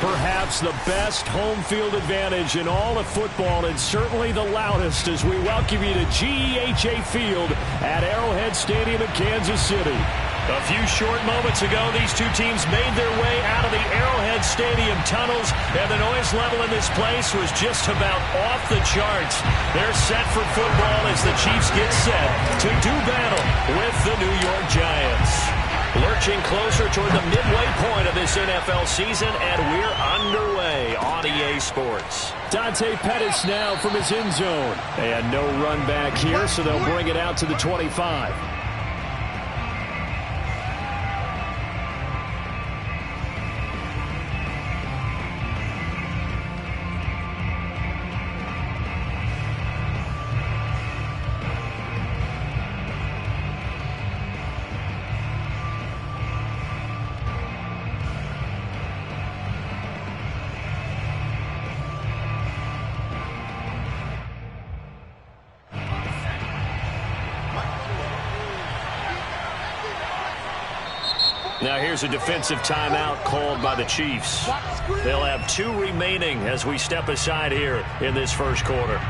Perhaps the best home field advantage in all of football, and certainly the loudest, as we welcome you to GEHA Field at Arrowhead Stadium in Kansas City. A few short moments ago, these two teams made their way out of the Arrowhead Stadium tunnels, and the noise level in this place was just about off the charts. They're set for football as the Chiefs get set to do battle with the New York Giants. Lurching closer toward the midway point of this NFL season, and we're underway on EA Sports. Dante Pettis now from his end zone. And no run back here, so they'll bring it out to the 25. Now here's a defensive timeout called by the Chiefs. They'll have 2 remaining as we step aside here in this first quarter.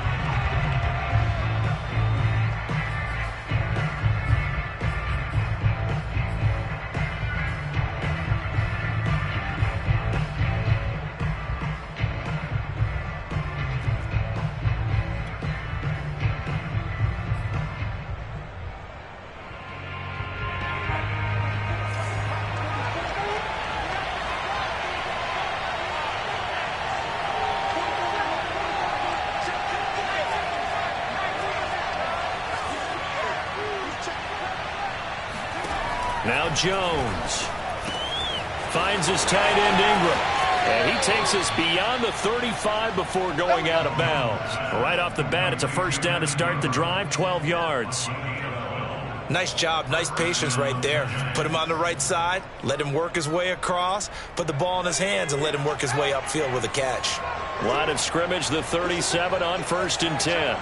Now Jones finds his tight end Ingram, and he takes us beyond the 35 before going out of bounds. Right off the bat, it's a first down to start the drive, 12 yards. Nice job, nice patience right there. Put him on the right side, let him work his way across, put the ball in his hands, and let him work his way upfield with a catch. Line of scrimmage, the 37 on 1st and 10.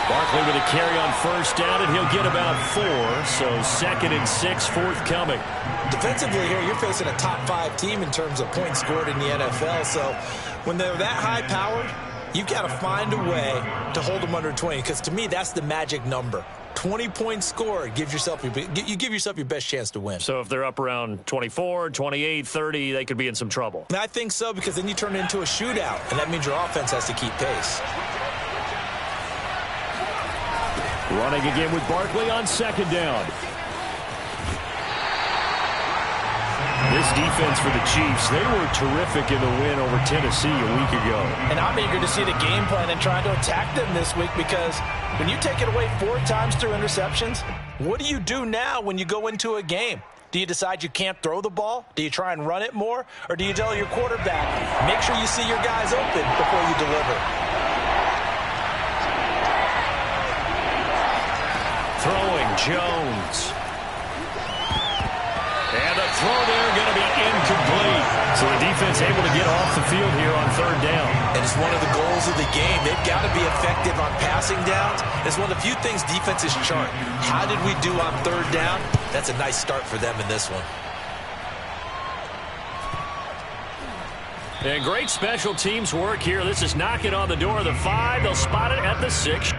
Barkley with a carry on first down, and he'll get about 4, so 2nd and 6 forthcoming. Defensively here, you're facing a top 5 team in terms of points scored in the NFL, so when they're that high-powered, you've got to find a way to hold them under 20, because to me, that's the magic number. 20 points scored, you give yourself your best chance to win. So if they're up around 24, 28, 30, they could be in some trouble. And I think so, because then you turn it into a shootout, and that means your offense has to keep pace. Running again with Barkley on 2nd down. This defense for the Chiefs, they were terrific in the win over Tennessee a week ago. And I'm eager to see the game plan and trying to attack them this week, because when you take it away 4 times through interceptions, what do you do now when you go into a game? Do you decide you can't throw the ball? Do you try and run it more? Or do you tell your quarterback, make sure you see your guys open before you deliver? Throwing Jones. And the throw there going to be incomplete. So the defense able to get off the field here on 3rd down. And it's one of the goals of the game. They've got to be effective on passing downs. It's one of the few things defenses chart. How did we do on 3rd down? That's a nice start for them in this one. And great special teams work here. This is knocking on the door of the 5. They'll spot it at the 6.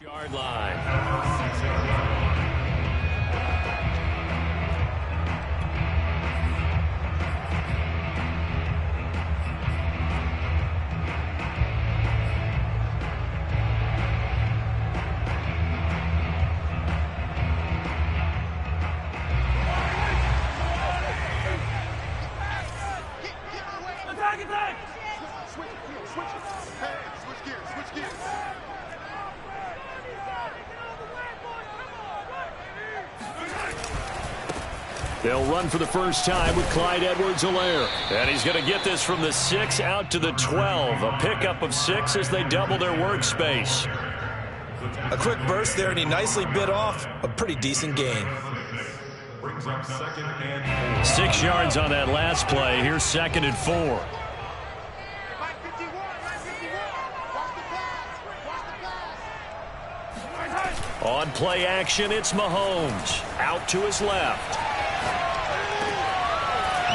Yard line. They'll run for the first time with Clyde Edwards-Helaire. And he's going to get this from the 6 out to the 12. A pickup of 6 as they double their workspace. A quick burst there, and he nicely bit off a pretty decent gain. 6 yards on that last play. Here's 2nd and 4. On play action, it's Mahomes. Out to his left.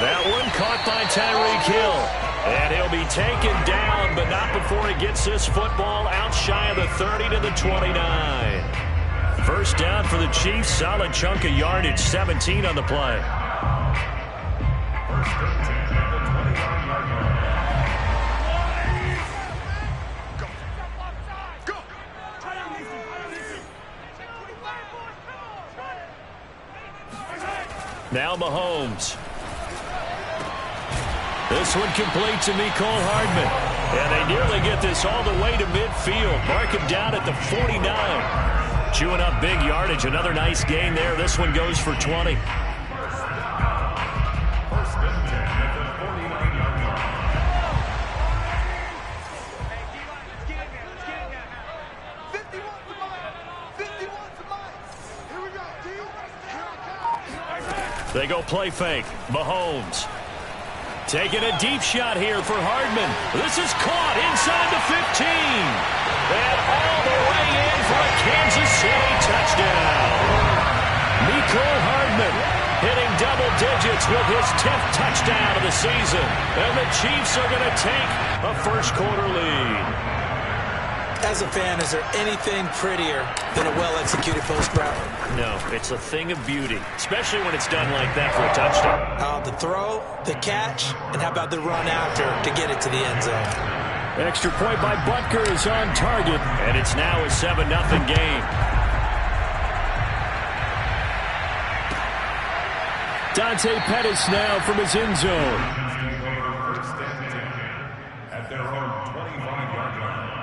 That one caught by Tyreek Hill. And he'll be taken down, but not before he gets this football out shy of the 30 to the 29. First down for the Chiefs. Solid chunk of yardage. 17 on the play. Now Mahomes. This one complete to Mecole Hardman. And they nearly get this all the way to midfield. Mark him down at the 49. Chewing up big yardage. Another nice gain there. This one goes for 20. They go play fake. Mahomes. Taking a deep shot here for Hardman. This is caught inside the 15. And all the way in for a Kansas City touchdown. Mecole Hardman hitting double digits with his 10th touchdown of the season. And the Chiefs are going to take a first quarter lead. As a fan, is there anything prettier than a well-executed post route? No, it's a thing of beauty, especially when it's done like that for a touchdown. The throw, the catch, and how about the run after to get it to the end zone? Extra point by Butker is on target, and it's now a 7-0 game. Dante Pettis now from his end zone. At their own 25-yard line.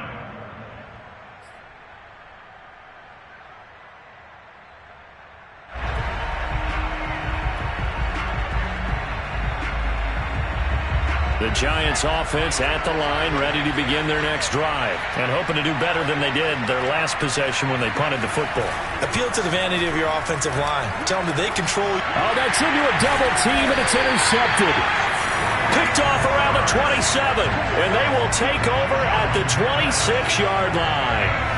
The Giants offense at the line, ready to begin their next drive, and hoping to do better than they did their last possession when they punted the football. Appeal to the vanity of your offensive line. Tell them that they control. Oh, that's into a double team, and it's intercepted. Picked off around the 27, and they will take over at the 26-yard line.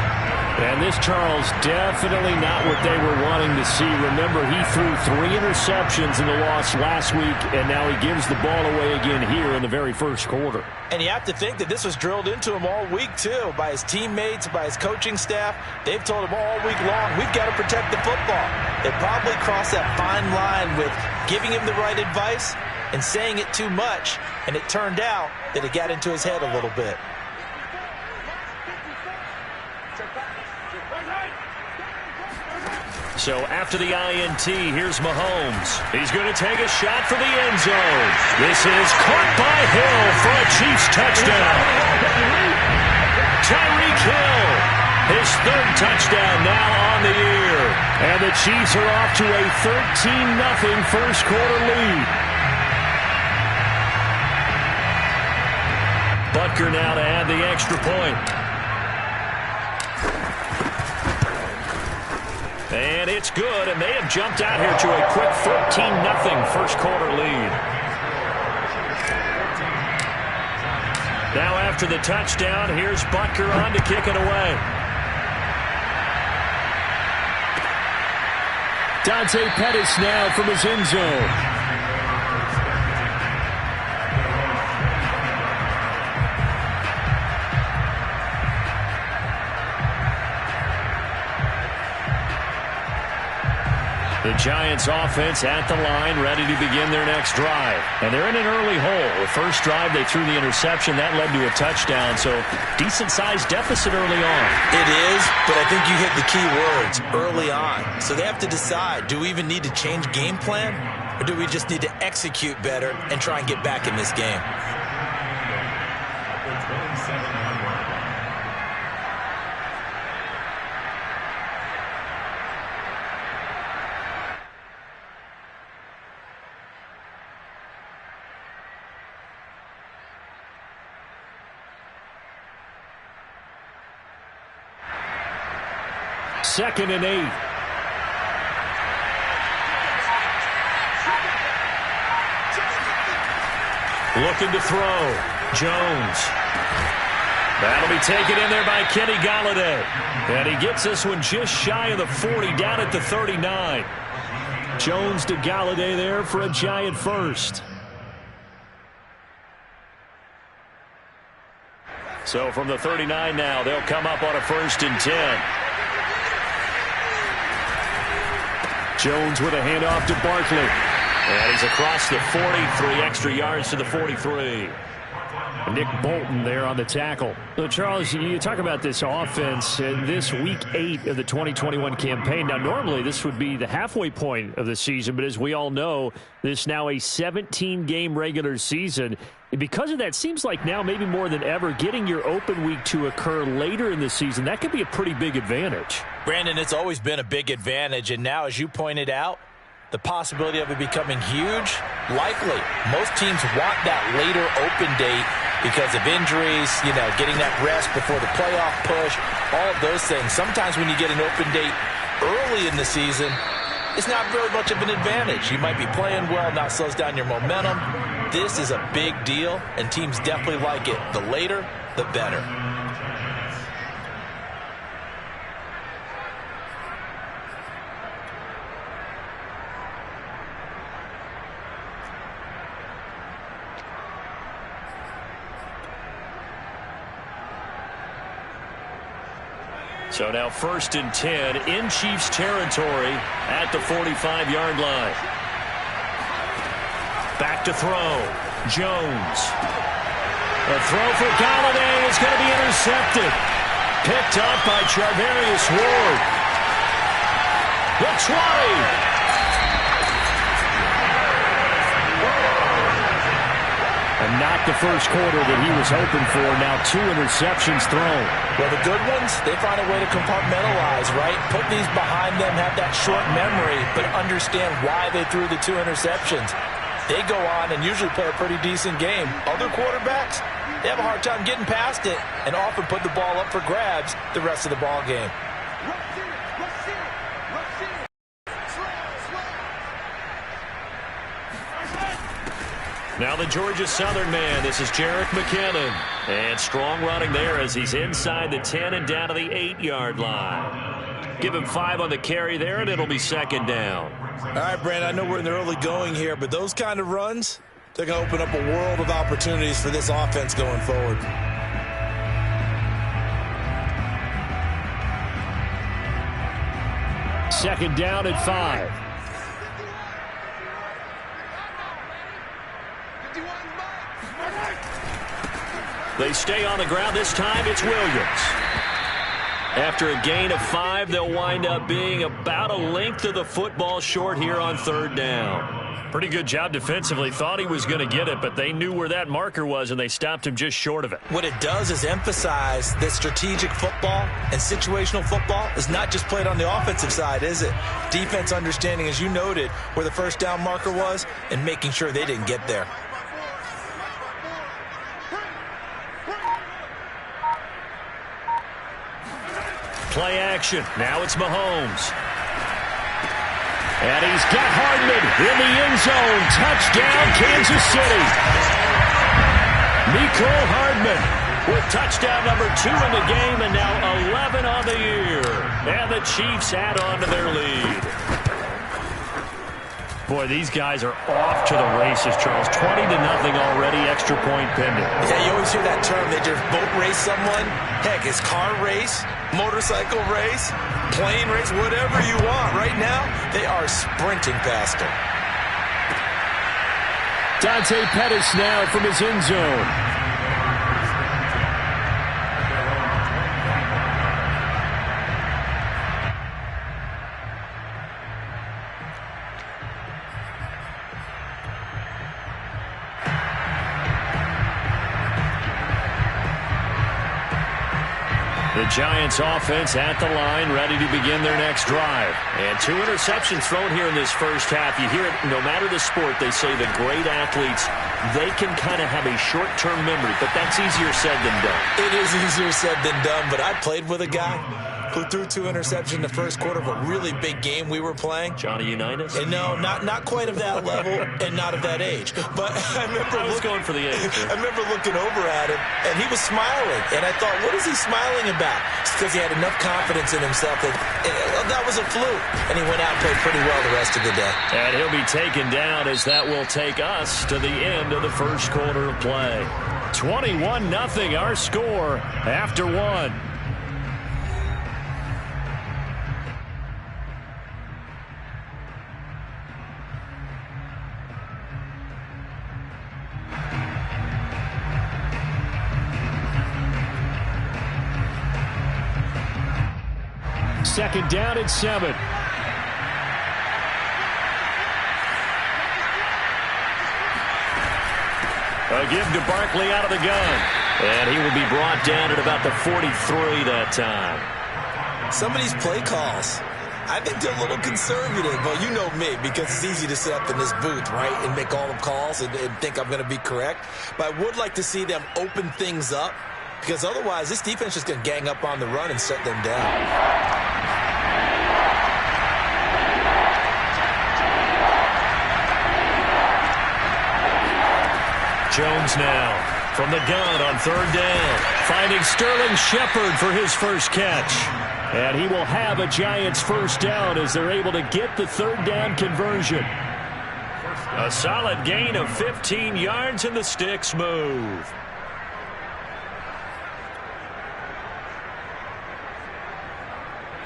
And this, Charles, definitely not what they were wanting to see. Remember, he threw 3 interceptions in the loss last week, and now he gives the ball away again here in the very first quarter. And you have to think that this was drilled into him all week, too, by his teammates, by his coaching staff. They've told him all week long, we've got to protect the football. They probably crossed that fine line with giving him the right advice and saying it too much, and it turned out that it got into his head a little bit. So after the INT, here's Mahomes. He's going to take a shot for the end zone. This is caught by Hill for a Chiefs touchdown. Tyreek Hill, his 3rd touchdown now on the year. And the Chiefs are off to a 13-0 first quarter lead. Butker now to add the extra point. And it's good, and they have jumped out here to a quick 14-0 first quarter lead. Now after the touchdown, here's Butker on to kick it away. Dante Pettis now from his end zone. The Giants offense at the line, ready to begin their next drive. And they're in an early hole. The first drive, they threw the interception. That led to a touchdown, so decent-sized deficit early on. It is, but I think you hit the key words, early on. So they have to decide, do we even need to change game plan, or do we just need to execute better and try and get back in this game? 2nd and 8. Looking to throw. Jones. That'll be taken in there by Kenny Golladay. And he gets this one just shy of the 40, down at the 39. Jones to Golladay there for a Giant first. So from the 39 now, they'll come up on a 1st and 10. Jones with a handoff to Barkley. And he's across the 43 extra yards to the 43. Nick Bolton there on the tackle. So Charles, you talk about this offense in this week 8 of the 2021 campaign. Now, normally this would be the halfway point of the season, but as we all know, this is now a 17-game regular season. And because of that, seems like now maybe more than ever, getting your open week to occur later in the season, that could be a pretty big advantage. Brandon, it's always been a big advantage, and now, as you pointed out, the possibility of it becoming huge, likely. Most teams want that later open date because of injuries, getting that rest before the playoff push, all of those things. Sometimes when you get an open date early in the season, it's not very much of an advantage. You might be playing well, now slows down your momentum. This is a big deal, and teams definitely like it. The later, the better. So now 1st and 10 in Chiefs territory at the 45-yard line. Back to throw. Jones. A throw for Golladay is going to be intercepted. Picked up by Charvarius Ward. The 20. And not the first quarter that he was hoping for. Now 2 interceptions thrown. Well, the good ones, they find a way to compartmentalize, right? Put these behind them, have that short memory, but understand why they threw the 2 interceptions. They go on and usually play a pretty decent game. Other quarterbacks, they have a hard time getting past it and often put the ball up for grabs the rest of the ball game. Now the Georgia Southern man, this is Jerick McKinnon. And strong running there as he's inside the 10 and down to the 8-yard line. Give him 5 on the carry there, and it'll be 2nd down. All right, Brandon, I know we're in the early going here, but those kind of runs, they're going to open up a world of opportunities for this offense going forward. Second down at 5. They stay on the ground. This time it's Williams. After a gain of 5, they'll wind up being about a length of the football short here on 3rd down. Pretty good job defensively. Thought he was going to get it, but they knew where that marker was, and they stopped him just short of it. What it does is emphasize that strategic football and situational football is not just played on the offensive side, is it? Defense understanding, as you noted, where the first down marker was and making sure they didn't get there. Play action. Now it's Mahomes. And he's got Hardman in the end zone. Touchdown, Kansas City. Mecole Hardman with touchdown number 2 in the game, and now 11 on the year. And the Chiefs add on to their lead. Boy, these guys are off to the races, Charles. 20-0 already, extra point pending. Yeah, you always hear that term. They just boat race someone. Heck, it's car race, motorcycle race, plane race, whatever you want. Right now, they are sprinting past him. Dante Pettis now from his end zone. The Giants offense at the line, ready to begin their next drive. And 2 interceptions thrown here in this first half. You hear it, no matter the sport, they say the great athletes, they can kind of have a short-term memory, but that's easier said than done. It is easier said than done, but I played with a guy who threw 2 interceptions in the first quarter of a really big game we were playing. Johnny Unitas? And no, not quite of that level and not of that age. But I was going for the age. I remember looking over at him, and he was smiling. And I thought, what is he smiling about? It's because he had enough confidence in himself that was a fluke. And he went out and played pretty well the rest of the day. And he'll be taken down as that will take us to the end of the first quarter of play. 21-0 our score after 1. Second down and 7. A give to Barkley out of the gun. And he will be brought down at about the 43 that time. Some of these play calls, I think they're a little conservative. Well, you know me, because it's easy to sit up in this booth, right, and make all the calls and think I'm going to be correct. But I would like to see them open things up, because otherwise this defense is going to gang up on the run and shut them down. Jones now from the gun on 3rd down, finding Sterling Shepard for his first catch. And he will have a Giants first down as they're able to get the 3rd down conversion. A solid gain of 15 yards and the sticks move.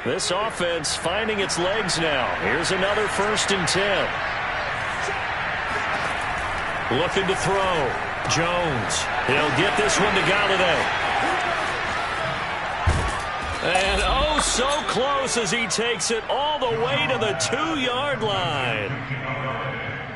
This offense finding its legs now. Here's another 1st and 10. Looking to throw. Jones. He'll get this one to Galladay. And oh, so close as he takes it all the way to the 2-yard line.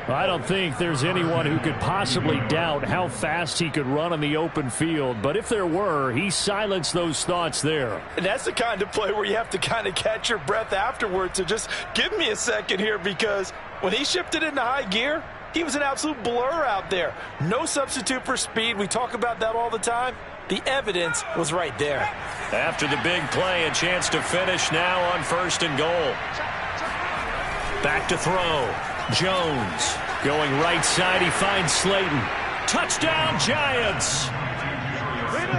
I don't think there's anyone who could possibly doubt how fast he could run on the open field. But if there were, he silenced those thoughts there. And that's the kind of play where you have to kind of catch your breath afterwards. So just give me a second here, because when he shifted into high gear, he was an absolute blur out there. No substitute for speed. We talk about that all the time. The evidence was right there. After the big play, a chance to finish now on 1st and goal. Back to throw. Jones going right side. He finds Slayton. Touchdown, Giants.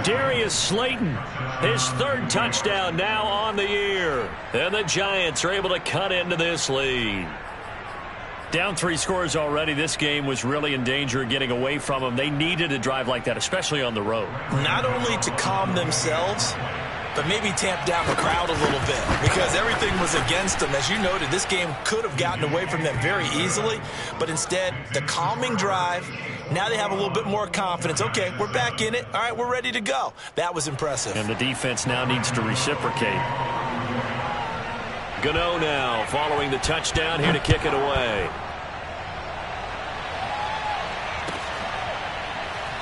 Darius Slayton, his 3rd touchdown now on the year. And the Giants are able to cut into this lead. Down 3 scores already. This game was really in danger of getting away from them. They needed a drive like that, especially on the road. Not only to calm themselves, but maybe tamp down the crowd a little bit, because everything was against them. As you noted, this game could have gotten away from them very easily, but instead, the calming drive, now they have a little bit more confidence. Okay, we're back in it. All right, we're ready to go. That was impressive. And the defense now needs to reciprocate. Gano now following the touchdown here to kick it away.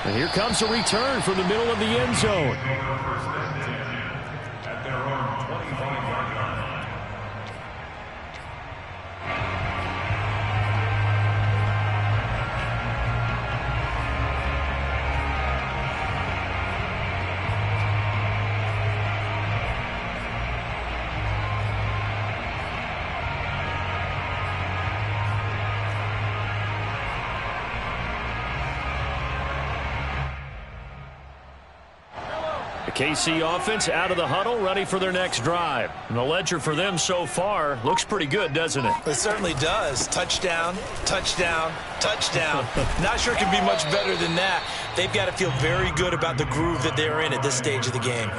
And here comes a return from the middle of the end zone. At their own 25-yard line. The KC offense out of the huddle, ready for their next drive. And the ledger for them so far looks pretty good, doesn't it? It certainly does. Touchdown, touchdown, touchdown. Not sure it can be much better than that. They've got to feel very good about the groove that they're in at this stage of the game.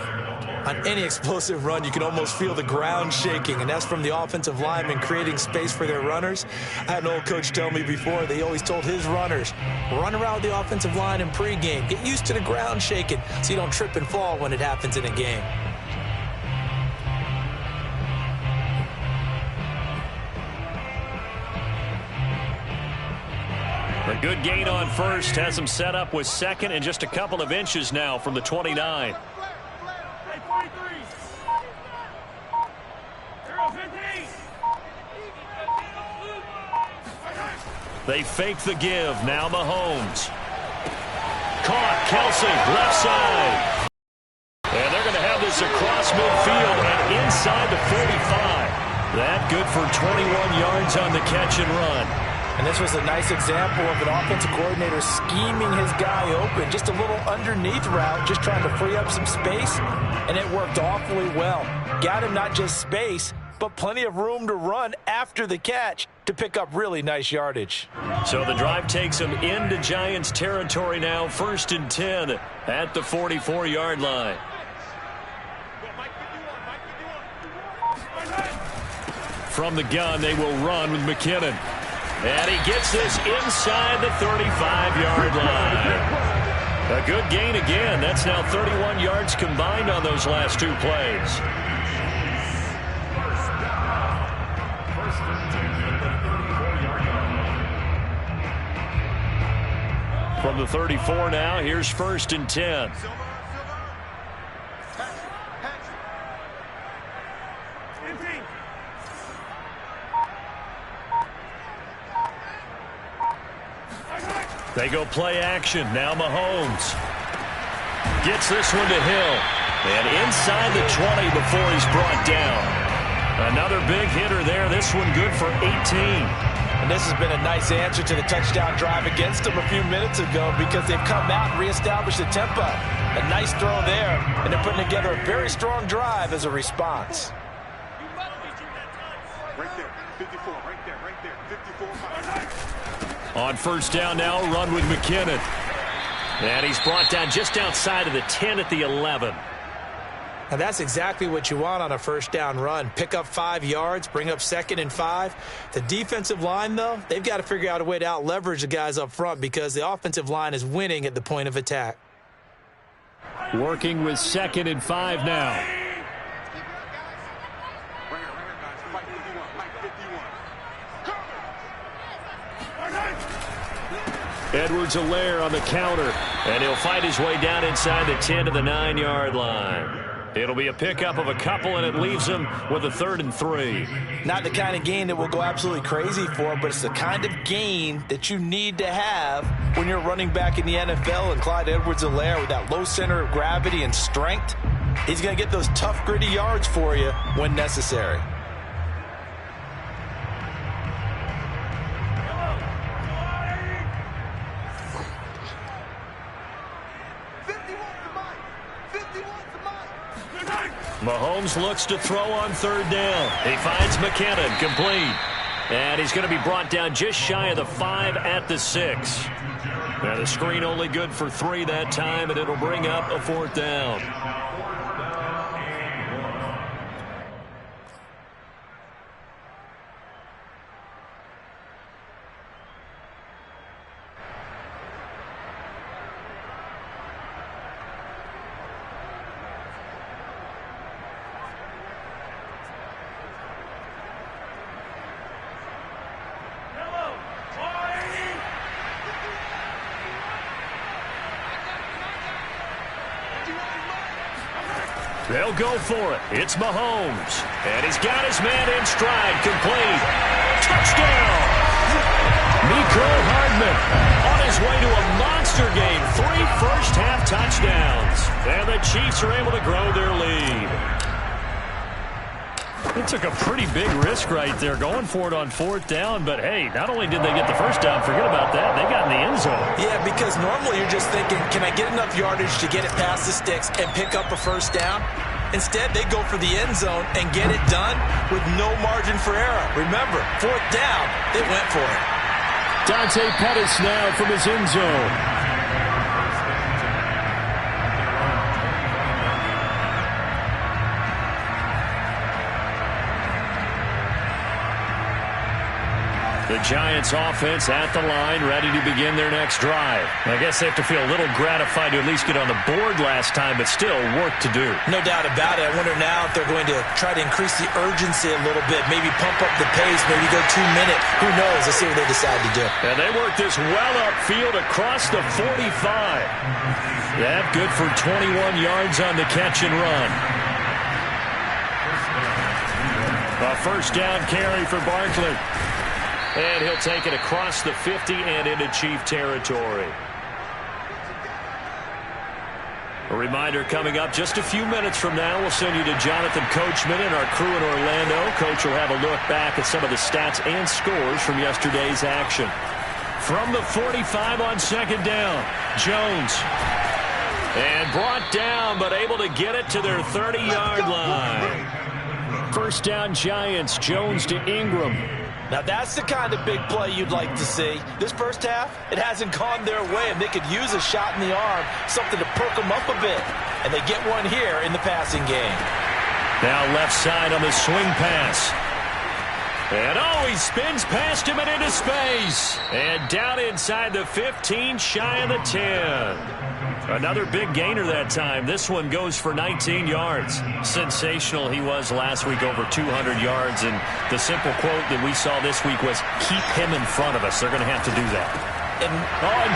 On any explosive run, you can almost feel the ground shaking, and that's from the offensive linemen creating space for their runners. I had an old coach tell me before, they always told his runners, run around the offensive line in pregame. Get used to the ground shaking so you don't trip and fall when it happens in a game. A good gain on 1st has them set up with 2nd and just a couple of inches now from the 29. They fake the give. Now Mahomes. Caught. Kelsey, left side. And they're going to have this across midfield and inside the 45. That good for 21 yards on the catch and run. And this was a nice example of an offensive coordinator scheming his guy open. Just a little underneath route, just trying to free up some space, and it worked awfully well. Got him not just space, but plenty of room to run after the catch to pick up really nice yardage. So the drive takes him into Giants territory now, 1st and 10 at the 44-yard line. From the gun, they will run with McKinnon. And he gets this inside the 35-yard line. A good gain again. That's now 31 yards combined on those last 2 plays. From the 34 now, here's 1st and 10. They go play action. Now Mahomes gets this one to Hill. And inside the 20 before he's brought down. Another big hitter there. This one good for 18. And this has been a nice answer to the touchdown drive against them a few minutes ago because they've come out and reestablished the tempo. A nice throw there, and they're putting together a very strong drive as a response. Right there, 54, right there, 54. On 1st down now, run with McKinnon. And he's brought down just outside of the 10 at the 11. Now that's exactly what you want on a 1st down run. Pick up 5 yards, bring up 2nd and 5. The defensive line, though, they've got to figure out a way to out-leverage the guys up front because the offensive line is winning at the point of attack. Working with 2nd and 5 now. Edwards-Helaire on the counter, and he'll fight his way down inside the 10 to the 9-yard line. It'll be a pickup of a couple, and it leaves him with a 3rd and 3. Not the kind of gain that we'll go absolutely crazy for, but it's the kind of gain that you need to have when you're running back in the NFL. And Clyde Edwards-Helaire with that low center of gravity and strength, he's going to get those tough, gritty yards for you when necessary. Mahomes looks to throw on 3rd down. He finds McKinnon, complete. And he's going to be brought down just shy of the 5 at the 6. Now the screen only good for 3 that time, and it'll bring up a 4th down. They'll go for it. It's Mahomes. And he's got his man in stride. Complete. Touchdown! Mecole Hardman on his way to a monster game. 3 first-half touchdowns. And the Chiefs are able to grow their lead. They took a pretty big risk right there going for it on 4th down. But, hey, not only did they get the first down, forget about that, they got in the end zone. Yeah, because normally you're just thinking, can I get enough yardage to get it past the sticks and pick up a 1st down? Instead, they go for the end zone and get it done with no margin for error. Remember, 4th down, they went for it. Dante Pettis now from his end zone. The Giants offense at the line, ready to begin their next drive. I guess they have to feel a little gratified to at least get on the board last time, but still work to do. No doubt about it. I wonder now if they're going to try to increase the urgency a little bit, maybe pump up the pace, maybe go 2 minute. Who knows? Let's see what they decide to do. And they work this well upfield across the 45. That good for 21 yards on the catch and run. A 1st down carry for Barkley. And he'll take it across the 50 and into Chief territory. A reminder coming up just a few minutes from now, we'll send you to Jonathan Coachman and our crew in Orlando. Coach will have a look back at some of the stats and scores from yesterday's action. From the 45 on second down, Jones. And brought down, but able to get it to their 30-yard line. First down, Giants. Jones to Ingram. Now, that's the kind of big play you'd like to see. This first half, it hasn't gone their way, and they could use a shot in the arm, something to perk them up a bit. And they get one here in the passing game. Now left side on the swing pass. And he spins past him and into space. And down inside the 15, shy of the 10. Another big gainer that time. This one goes for 19 yards. Sensational he was last week, over 200 yards. And the simple quote that we saw this week was, keep him in front of us. They're going to have to do that. And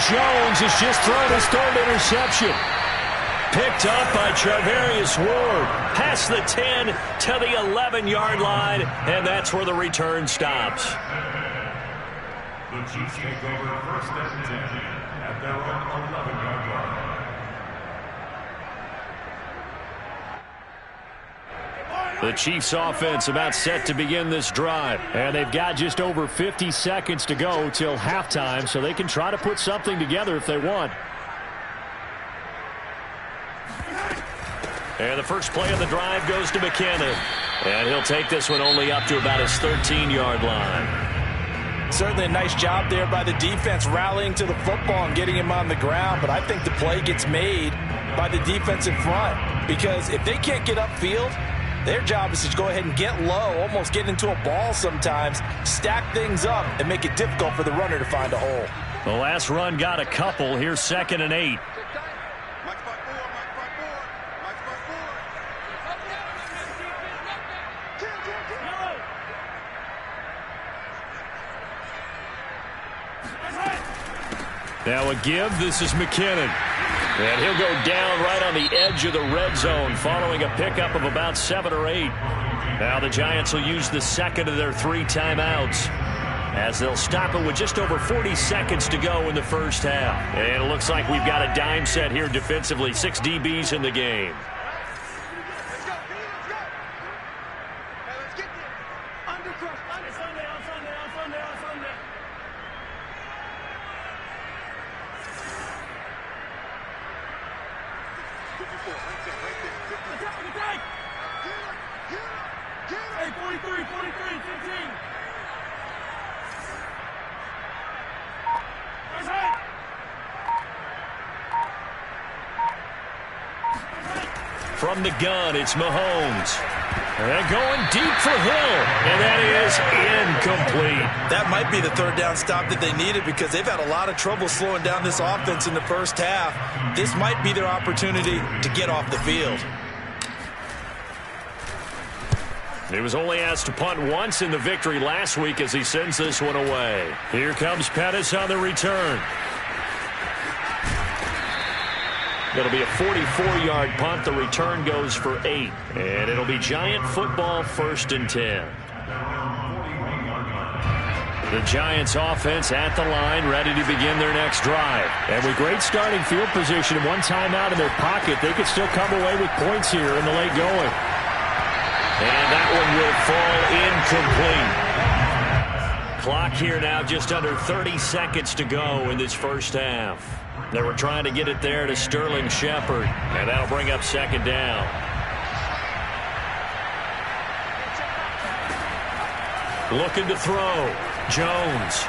Jones has just thrown his third interception. Picked up by Charvarius Ward. Past the 10 to the 11-yard line. And that's where the return stops. The Chiefs take over first and 10 at their own 11-yard line. The Chiefs offense about set to begin this drive. And they've got just over 50 seconds to go till halftime, so they can try to put something together if they want. And the first play of the drive goes to McKinnon. And he'll take this one only up to about his 13-yard line. Certainly a nice job there by the defense rallying to the football and getting him on the ground. But I think the play gets made by the defense in front. Because if they can't get upfield, their job is to go ahead and get low, almost get into a ball sometimes, stack things up, and make it difficult for the runner to find a hole. The last run got a couple. Here's 2nd and 8. Now a give. This is McKinnon. And he'll go down right on the edge of the red zone following a pickup of about 7 or 8. Now the Giants will use the second of their 3 timeouts as they'll stop it with just over 40 seconds to go in the first half. And it looks like we've got a dime set here defensively. 6 DBs in the game. From the gun, it's Mahomes. And going deep for Hill. And that is incomplete. That might be the third down stop that they needed because they've had a lot of trouble slowing down this offense in the first half. This might be their opportunity to get off the field. He was only asked to punt once in the victory last week as he sends this one away. Here comes Pettis on the return. It'll be a 44-yard punt. The return goes for 8. And it'll be Giant football, 1st and 10. The Giants offense at the line, ready to begin their next drive. And with great starting field position and one timeout in their pocket, they could still come away with points here in the late going. And that one will fall incomplete. Clock here now just under 30 seconds to go in this first half. They were trying to get it there to Sterling Shepard, and that'll bring up 2nd down. Looking to throw. Jones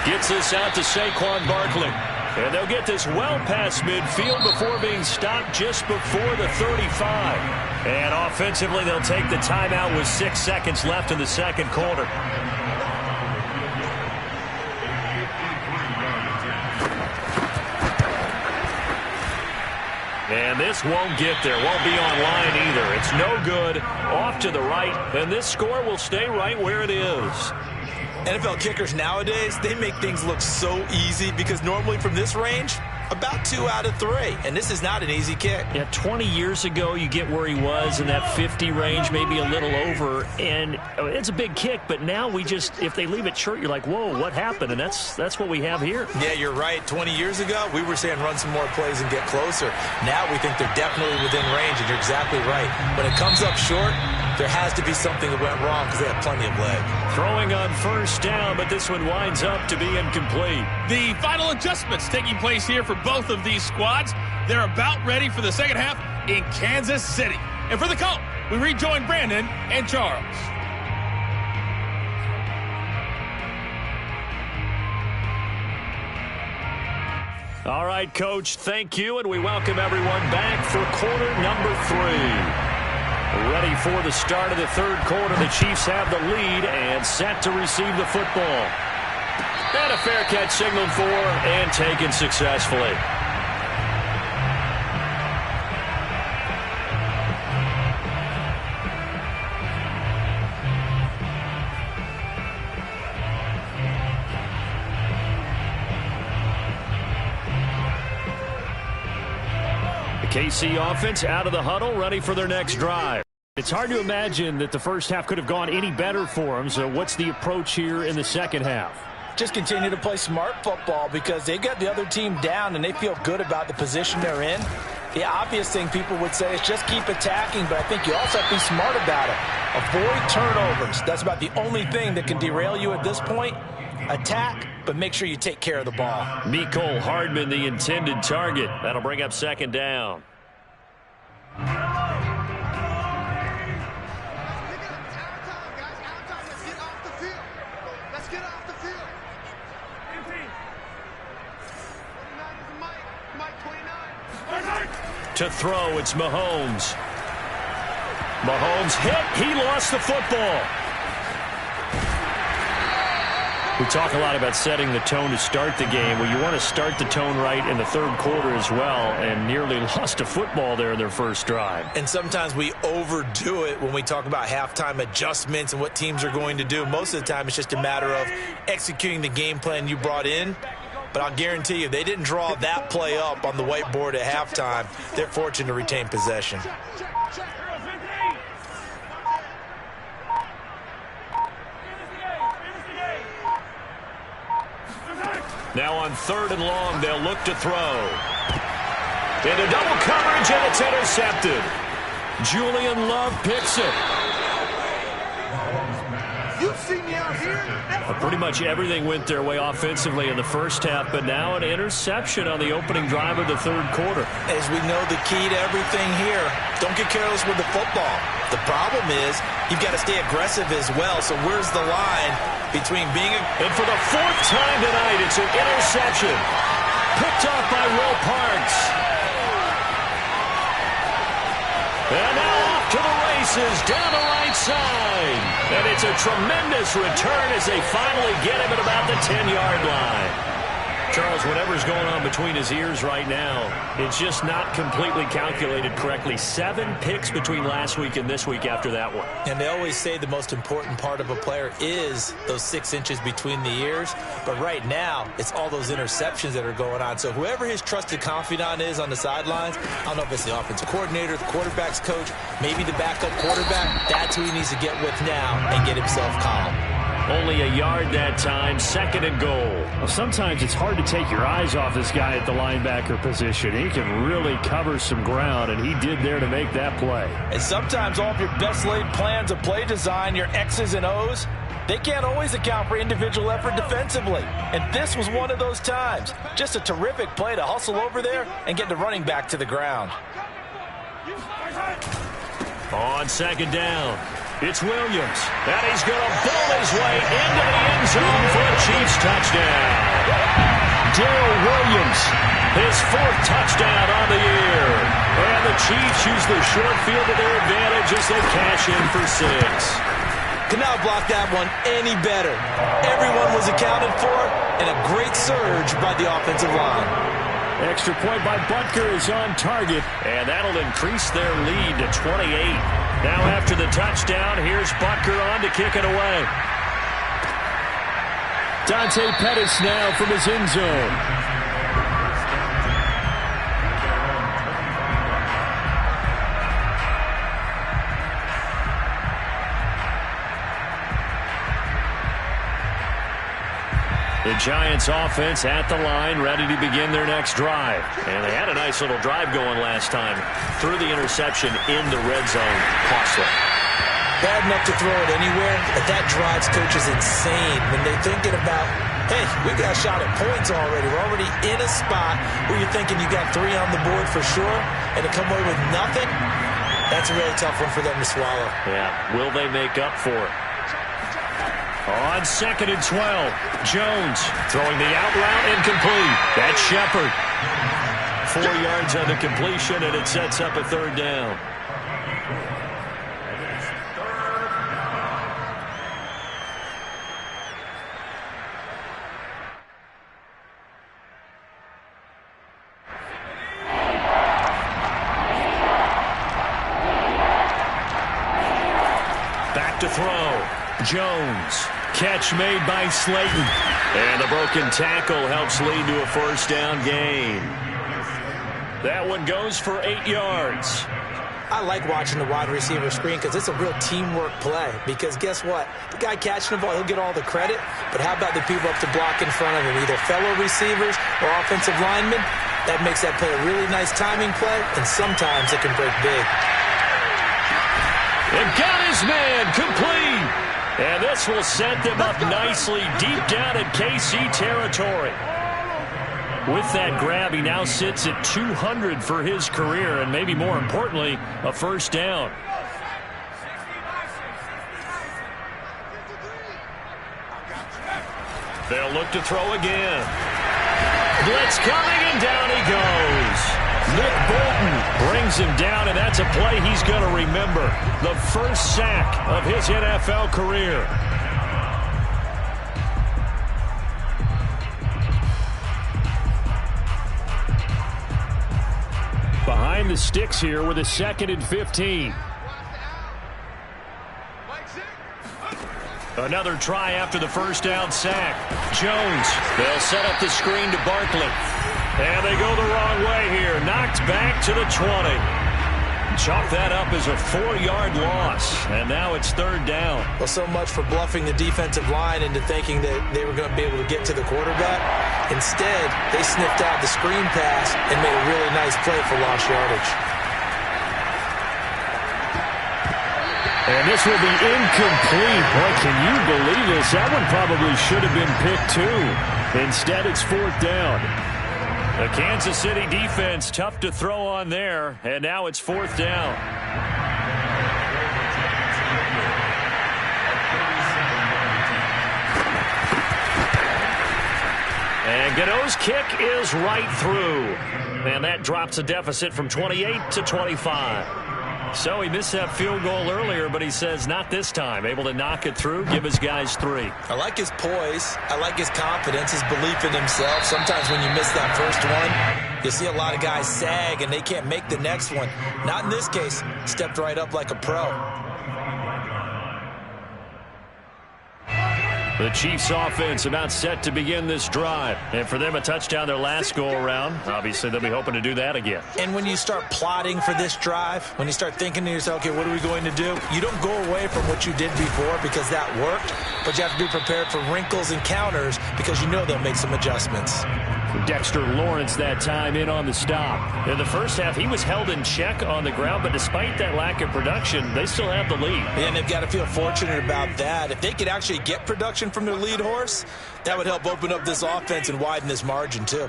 gets this out to Saquon Barkley. And they'll get this well past midfield before being stopped just before the 35. And offensively, they'll take the timeout with 6 seconds left in the second quarter. And this won't get there. Won't be online either. It's no good. Off to the right. And this score will stay right where it is. NFL kickers nowadays, they make things look so easy because normally from this range, About 2 out of 3, and this is not an easy kick. Yeah, 20 years ago, you get where he was in that 50 range, maybe a little over, and it's a big kick, but now if they leave it short, you're like, whoa, what happened? And that's what we have here. Yeah, you're right. 20 years ago, we were saying run some more plays and get closer. Now we think they're definitely within range, and you're exactly right. When it comes up short, there has to be something that went wrong because they have plenty of leg. Throwing on first down, but this one winds up to be incomplete. The final adjustments taking place here for both of these squads. They're about ready for the second half in Kansas City. And for the call, we rejoin Brandon and Charles. All right, Coach, thank you, and we welcome everyone back for quarter number 3. Ready for the start of the third quarter. The Chiefs have the lead and set to receive the football. And a fair catch signaled for and taken successfully. The KC offense out of the huddle, ready for their next drive. It's hard to imagine that the first half could have gone any better for them. So what's the approach here in the second half? Just continue to play smart football because they got the other team down and they feel good about the position they're in. The obvious thing people would say is just keep attacking, but I think you also have to be smart about it. Avoid turnovers. That's about the only thing that can derail you at this point. Attack, but make sure you take care of the ball. Mecole Hardman, the intended target. That'll bring up second down. To throw, it's Mahomes. Mahomes hit. He lost the football. We talk a lot about setting the tone to start the game. Well, you want to start the tone right in the third quarter as well, and nearly lost a football there in their first drive. And sometimes we overdo it when we talk about halftime adjustments and what teams are going to do. Most of the time, it's just a matter of executing the game plan you brought in. But I'll guarantee you, they didn't draw that play up on the whiteboard at halftime. They're fortunate to retain possession. Now on third and long, they'll look to throw. Into double coverage, and it's intercepted. Julian Love picks it. You see me out here? Pretty much everything went their way offensively in the first half, but now an interception on the opening drive of the third quarter. As we know, the key to everything here, don't get careless with the football. The problem is you've got to stay aggressive as well. So where's the line between being And for the fourth time tonight, it's an interception. Picked off by Will Parks. And now off to the races, down the right side. And it's a tremendous return as they finally get him at about the 10-yard line. Charles, whatever's going on between his ears right now, it's just not completely calculated correctly. 7 picks between last week and this week after that one. And they always say the most important part of a player is those 6 inches between the ears. But right now, it's all those interceptions that are going on. So whoever his trusted confidant is on the sidelines, I don't know if it's the offensive coordinator, the quarterback's coach, maybe the backup quarterback, that's who he needs to get with now and get himself calm. Only a yard that time, second and goal. Well, sometimes it's hard to take your eyes off this guy at the linebacker position. He can really cover some ground, and he did there to make that play. And sometimes all of your best laid plans of play design, your X's and O's, they can't always account for individual effort defensively. And this was one of those times. Just a terrific play to hustle over there and get the running back to the ground. On second down, it's Williams. And he's going to bowl his way into the end zone for a Chiefs touchdown. Darrell Williams, his 4th touchdown on the year. And the Chiefs use the short field to their advantage as they cash in for 6. Could not block that one any better. Everyone was accounted for, and a great surge by the offensive line. Extra point by Butker is on target, and that'll increase their lead to 28. Now after the touchdown, here's Butker on to kick it away. Dante Pettis now from his end zone. The Giants offense at the line, ready to begin their next drive. And they had a nice little drive going last time. Threw the interception in the red zone. Costly. Bad enough to throw it anywhere, but that drives coaches insane when they're thinking about, hey, we got a shot at points already. We're already in a spot where you're thinking you got 3 on the board for sure, and to come away with nothing, that's a really tough one for them to swallow. Yeah, will they make up for it? On 2nd and 12, Jones throwing the out route incomplete. That's Shepard. 4 yards on the completion, and it sets up a 3rd down. Back to throw. Jones. Catch made by Slayton. And the broken tackle helps lead to a 1st down gain. That one goes for 8 yards. I like watching the wide receiver screen because it's a real teamwork play. Because guess what? The guy catching the ball, he'll get all the credit. But how about the people up to block in front of him? Either fellow receivers or offensive linemen. That makes that play a really nice timing play. And sometimes it can break big. And got his man complete. And this will set them up nicely deep down in KC territory. With that grab, he now sits at 200 for his career, and maybe more importantly, a 1st down. They'll look to throw again. Blitz coming, and down he goes. Nick Bolton brings him down, and that's a play he's going to remember. The 1st sack of his NFL career. Behind the sticks here with a 2nd and 15. Another try after the 1st down sack. Jones, they'll set up the screen to Barkley. And they go the wrong way here. Knocked back to the 20. Chalk that up as a 4-yard loss. And now it's 3rd down. Well, so much for bluffing the defensive line into thinking that they were going to be able to get to the quarterback. Instead, they sniffed out the screen pass and made a really nice play for lost yardage. And this will be incomplete. Boy, can you believe this? That one probably should have been picked too. Instead, it's 4th down. The Kansas City defense tough to throw on there, and now it's 4th down. And Gano's kick is right through. And that drops a deficit from 28 to 25. So he missed that field goal earlier, but he says not this time. Able to knock it through, give his guys 3. I like his poise. I like his confidence, his belief in himself. Sometimes when you miss that first one, you see a lot of guys sag and they can't make the next one. Not in this case. Stepped right up like a pro. The Chiefs offense about set to begin this drive. And for them, a touchdown their last go-around. Obviously, they'll be hoping to do that again. And when you start plotting for this drive, when you start thinking to yourself, okay, what are we going to do? You don't go away from what you did before because that worked, but you have to be prepared for wrinkles and counters because you know they'll make some adjustments. Dexter Lawrence that time in on the stop. In the first half, he was held in check on the ground, but despite that lack of production, they still have the lead. And they've got to feel fortunate about that. If they could actually get production from their lead horse, that would help open up this offense and widen this margin too.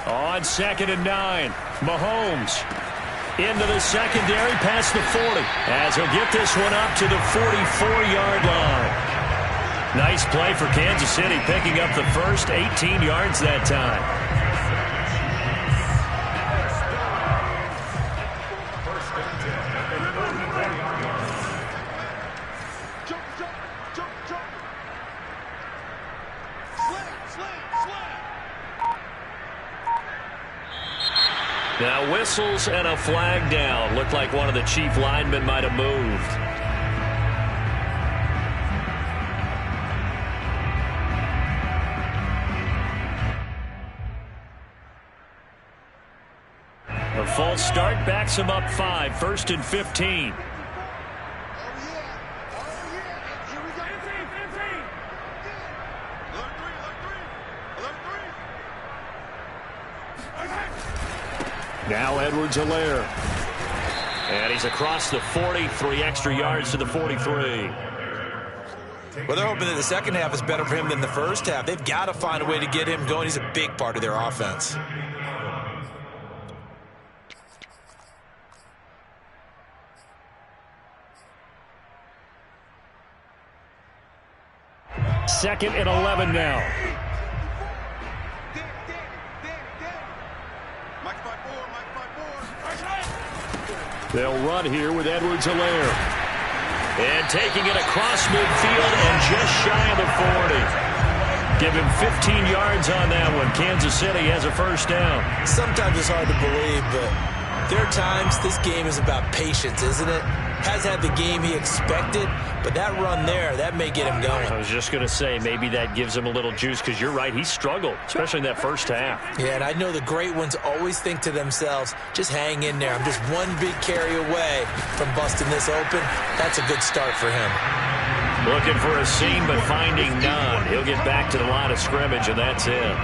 On 2nd and 9, Mahomes into the secondary past the 40 as he'll get this one up to the 44-yard line. Nice play for Kansas City, picking up the first 18 yards that time. Now whistles and a flag down. Looked like one of the Chief linemen might have moved. A false start backs him up 5, 1st and 15. Now Edwards-Helaire. And he's across the 40, 3 extra yards to the 43. Well, they're hoping that the second half is better for him than the first half. They've got to find a way to get him going. He's a big part of their offense. Second and 11 now. They'll run here with Edwards-Helaire. And taking it across midfield and just shy of the 40. Give him 15 yards on that one. Kansas City has a first down. Sometimes it's hard to believe, but there are times this game is about patience, isn't it? Has had the game he expected, but that run there, that may get him going. I was just going to say, maybe that gives him a little juice, because you're right, he struggled, especially in that first half. Yeah, and I know the great ones always think to themselves, just hang in there. I'm just one big carry away from busting this open. That's a good start for him. Looking for a seam, but finding none. He'll get back to the line of scrimmage, and that's it.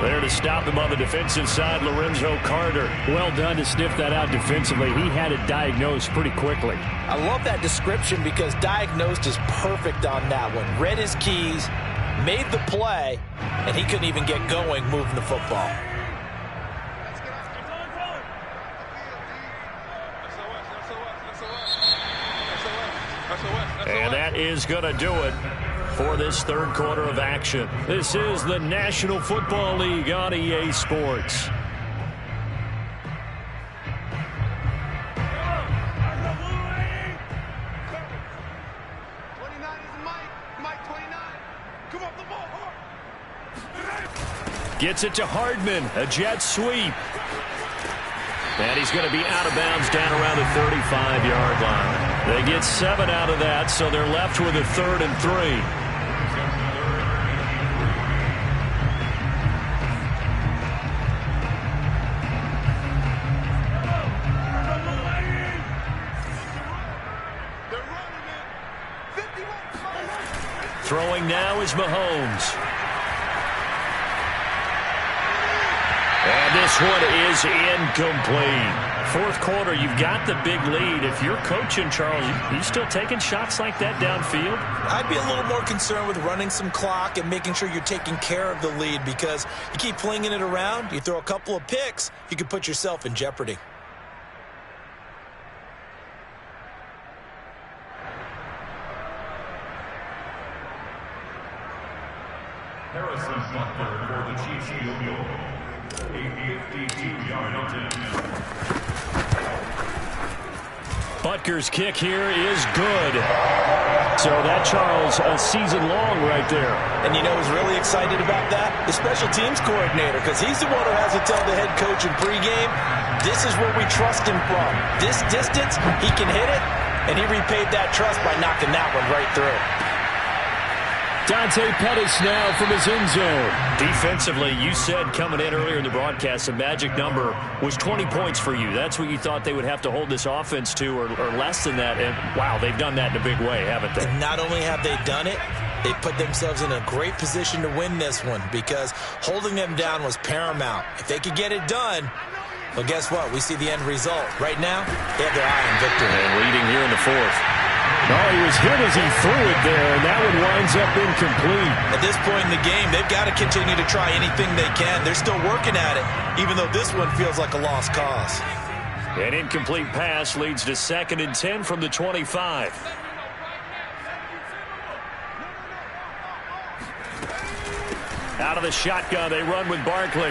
There to stop him on the defensive side, Lorenzo Carter. Well done to sniff that out defensively. He had it diagnosed pretty quickly. I love that description because diagnosed is perfect on that one. Read his keys, made the play, and he couldn't even get going moving the football. And that is going to do it for this third quarter of action. This is the National Football League on EA Sports. Gets it to Hardman, a jet sweep. And he's going to be out of bounds down around the 35-yard line. They get 7 out of that, so they're left with a 3rd and 3. Throwing now is Mahomes. And this one is incomplete. Fourth quarter, you've got the big lead. If you're coaching, Charles, you still taking shots like that downfield? I'd be a little more concerned with running some clock and making sure you're taking care of the lead, because you keep flinging it around, you throw a couple of picks, you could put yourself in jeopardy. Harrison Butker for the Chiefs field goal. A 52-yard attempt. Butker's kick here is good. So that, Charles, a season long right there. And you know who's really excited about that? The special teams coordinator, because he's the one who has to tell the head coach in pregame, this is where we trust him from. This distance, he can hit it, and he repaid that trust by knocking that one right through. Dante Pettis now from his end zone. Defensively, you said coming in earlier in the broadcast, the magic number was 20 points for you. That's what you thought they would have to hold this offense to, or less than that. And, wow, they've done that in a big way, haven't they? And not only have they done it, they put themselves in a great position to win this one, because holding them down was paramount. If they could get it done, well, guess what? We see the end result. Right now, they have their eye on victory. And leading here in the fourth. No, he was hit as he threw it there, and that one winds up incomplete. At this point in the game, they've got to continue to try anything they can. They're still working at it, even though this one feels like a lost cause. An incomplete pass leads to 2nd and 10 from the 25. Out of the shotgun, they run with Barkley.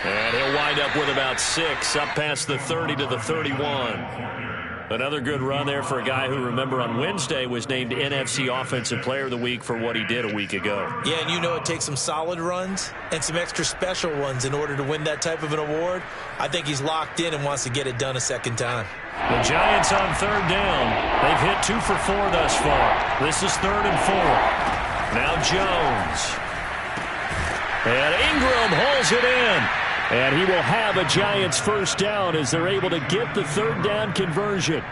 And he'll wind up with about 6, up past the 30 to the 31. Another good run there for a guy who, remember, on Wednesday was named NFC Offensive Player of the Week for what he did a week ago. Yeah, and you know it takes some solid runs and some extra special ones in order to win that type of an award. I think he's locked in and wants to get it done a second time. The Giants on 3rd down. They've hit 2 for 4 thus far. This is 3rd and 4. Now Jones. And Ingram hauls it in. And he will have a Giants first down as they're able to get the 3rd down conversion.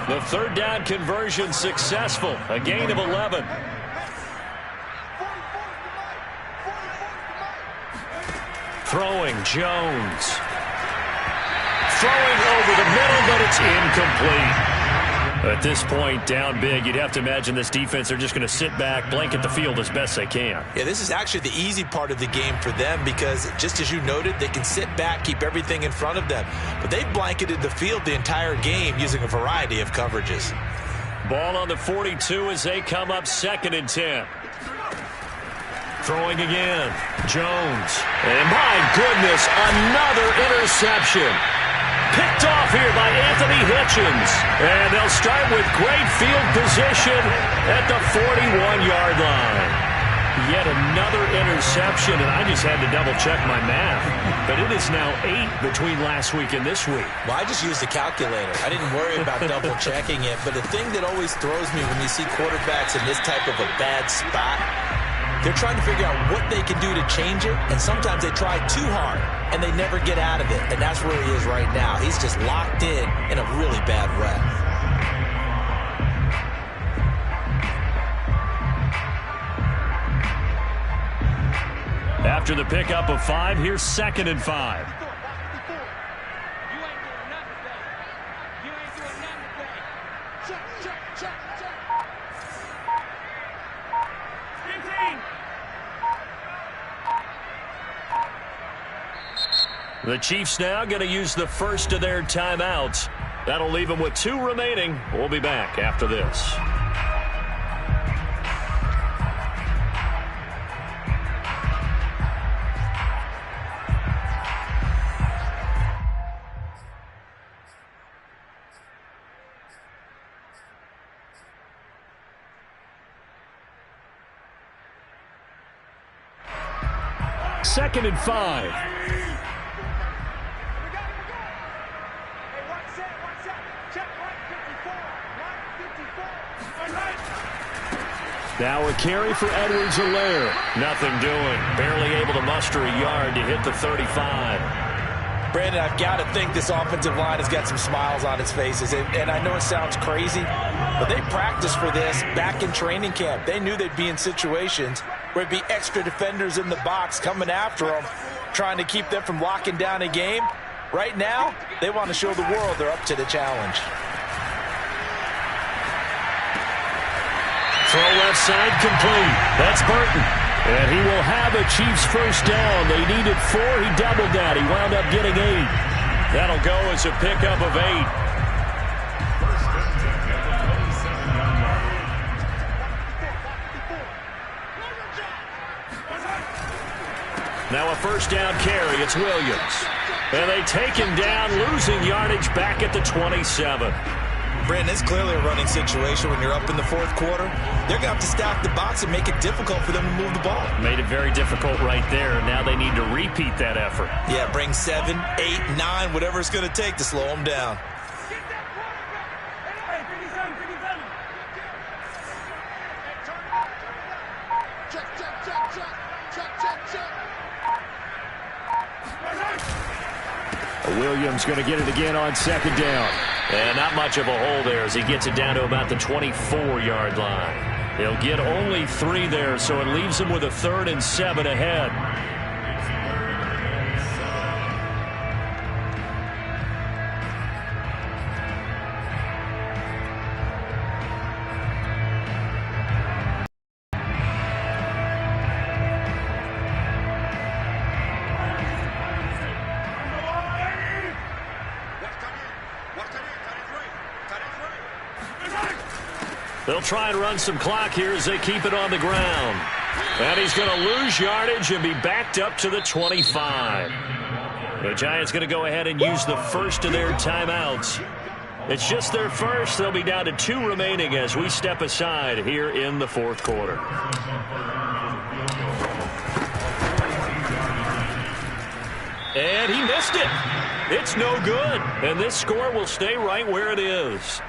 The 3rd down conversion successful. A gain of 11. Throwing, Jones. Throwing over the middle, but it's incomplete. At this point, down big, you'd have to imagine this defense, they're just going to sit back, blanket the field as best they can. Yeah, this is actually the easy part of the game for them because, just as you noted, they can sit back, keep everything in front of them. But they've blanketed the field the entire game using a variety of coverages. Ball on the 42 as they come up 2nd and 10. Throwing again. Jones. And my goodness, another interception. Picked off here by Anthony Hitchens. And they'll start with great field position at the 41-yard line. Yet another interception, and I just had to double-check my math. But it is now 8 between last week and this week. Well, I just used a calculator. I didn't worry about double-checking it. But the thing that always throws me when you see quarterbacks in this type of a bad spot, they're trying to figure out what they can do to change it, and sometimes they try too hard, and they never get out of it. And that's where he is right now. He's just locked in a really bad rut. After the pickup of 5, here's 2nd and 5. The Chiefs now going to use the first of their timeouts. That'll leave them with 2 remaining. We'll be back after this. Second and 5. Now a carry for Edwards-Helaire. Nothing doing. Barely able to muster a yard to hit the 35. Brandon, I've got to think this offensive line has got some smiles on its faces. And I know it sounds crazy, but they practiced for this back in training camp. They knew they'd be in situations where it'd be extra defenders in the box coming after them, trying to keep them from locking down a game. Right now, they want to show the world they're up to the challenge. Throw left side complete. That's Burton. And he will have a Chiefs first down. They needed 4. He doubled that. He wound up getting 8. That'll go as a pickup of 8. Now a first down carry. It's Williams. And they take him down, losing yardage back at the 27. Brandon, it's clearly a running situation when you're up in the 4th quarter. They're going to have to stack the box and make it difficult for them to move the ball. Made it very difficult right there. Now they need to repeat that effort. Yeah, bring 7, 8, 9, whatever it's going to take to slow them down. Williams going to get it again on 2nd down. And not much of a hole there as he gets it down to about the 24-yard line. He'll get only 3 there, so it leaves him with a 3rd and 7 ahead. They'll try and run some clock here as they keep it on the ground. And he's going to lose yardage and be backed up to the 25. The Giants going to go ahead and use the first of their timeouts. It's just their first. They'll be down to 2 remaining as we step aside here in the 4th quarter. And he missed it. It's no good. And this score will stay right where it is.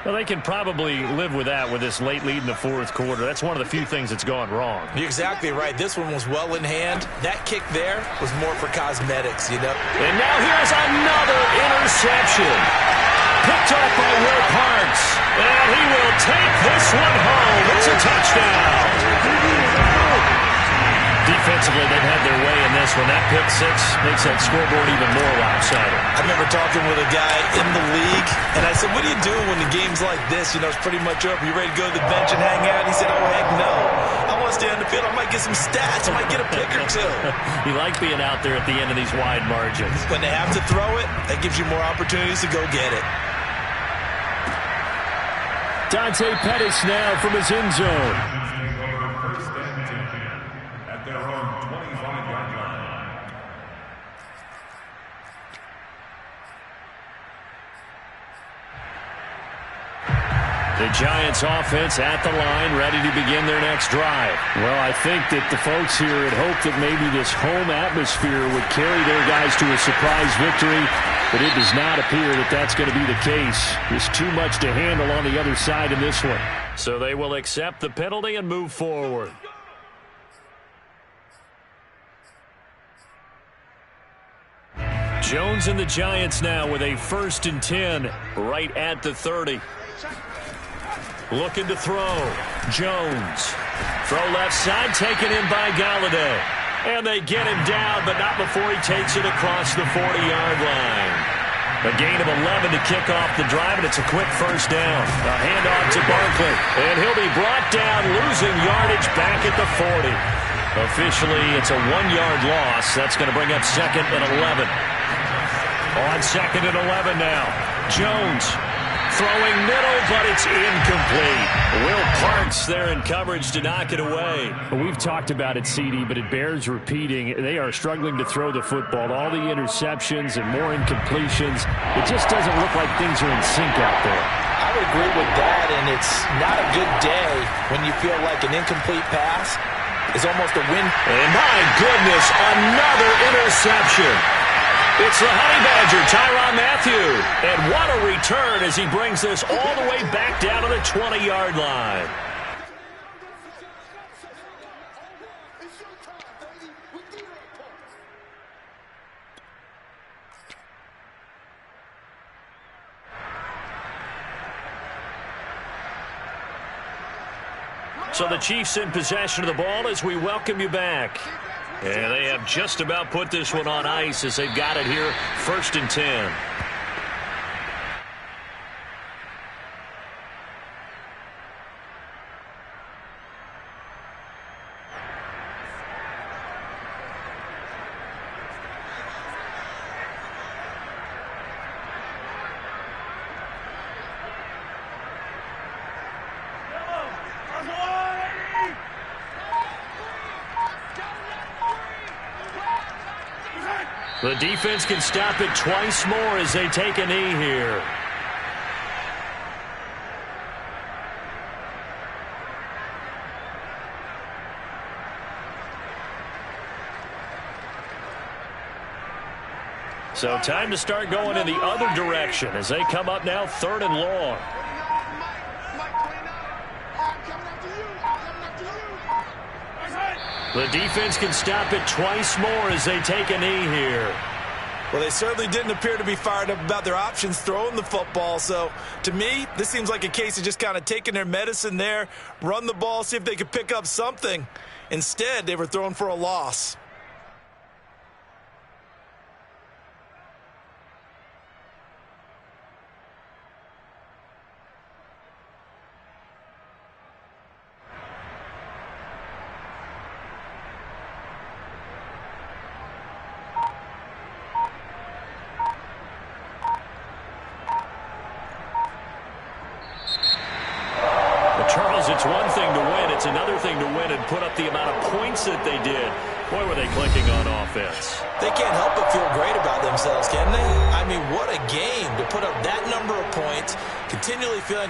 Well, they can probably live with that with this late lead in the 4th quarter. That's one of the few things that's gone wrong. You're exactly right. This one was well in hand. That kick there was more for cosmetics, you know. And now here's another interception. Picked up by Will Parks. And he will take this one home. It's a touchdown. Defensively, they've had their way in this when that pick six makes that scoreboard even more lopsided. I remember talking with a guy in the league, and I said, what do you do when the game's like this? You know, it's pretty much over. You ready to go to the bench and hang out? He said, oh, heck no. I want to stay on the field. I might get some stats. I might get a pick or two. You like being out there at the end of these wide margins. When they have to throw it, that gives you more opportunities to go get it. Dante Pettis now from his end zone. First and 10 at their own 25-yard line. The Giants offense at the line, ready to begin their next drive. Well, I think that the folks here had hoped that maybe this home atmosphere would carry their guys to a surprise victory, but it does not appear that that's going to be the case. There's too much to handle on the other side in this one. So they will accept the penalty and move forward. Jones and the Giants now with a 1st and 10 right at the 30. Looking to throw. Jones. Throw left side, taken in by Galladay. And they get him down, but not before he takes it across the 40-yard line. A gain of 11 to kick off the drive, and it's a quick first down. A handoff to Barkley. And he'll be brought down, losing yardage back at the 40. Officially, it's a 1-yard loss. That's going to bring up 2nd and 11. On 2nd and 11 now. Jones. Throwing middle, but it's incomplete. Will Parks there in coverage to knock it away. We've talked about it, CD, but it bears repeating. They are struggling to throw the football. All the interceptions and more incompletions. It just doesn't look like things are in sync out there. I would agree with that, and it's not a good day when you feel like an incomplete pass is almost a win. And my goodness, another interception. It's the Honey Badger, Tyrann Mathieu. And what a return as he brings this all the way back down to the 20-yard line. So the Chiefs in possession of the ball as we welcome you back. And they have just about put this one on ice as they've got it here, 1st and 10. The defense can stop it twice more as they take a knee here. So time to start going in the other direction as they come up now 3rd and long. The defense can stop it twice more as they take a knee here. Well, they certainly didn't appear to be fired up about their options throwing the football. So, to me, this seems like a case of just kind of taking their medicine there, run the ball, see if they could pick up something. Instead, they were throwing for a loss. It's one thing to win. It's another thing to win and put up the amount of points that they did. Boy, were they clicking on offense. They can't help but feel great about themselves, can they? I mean, what a game to put up that number of points, continually feeling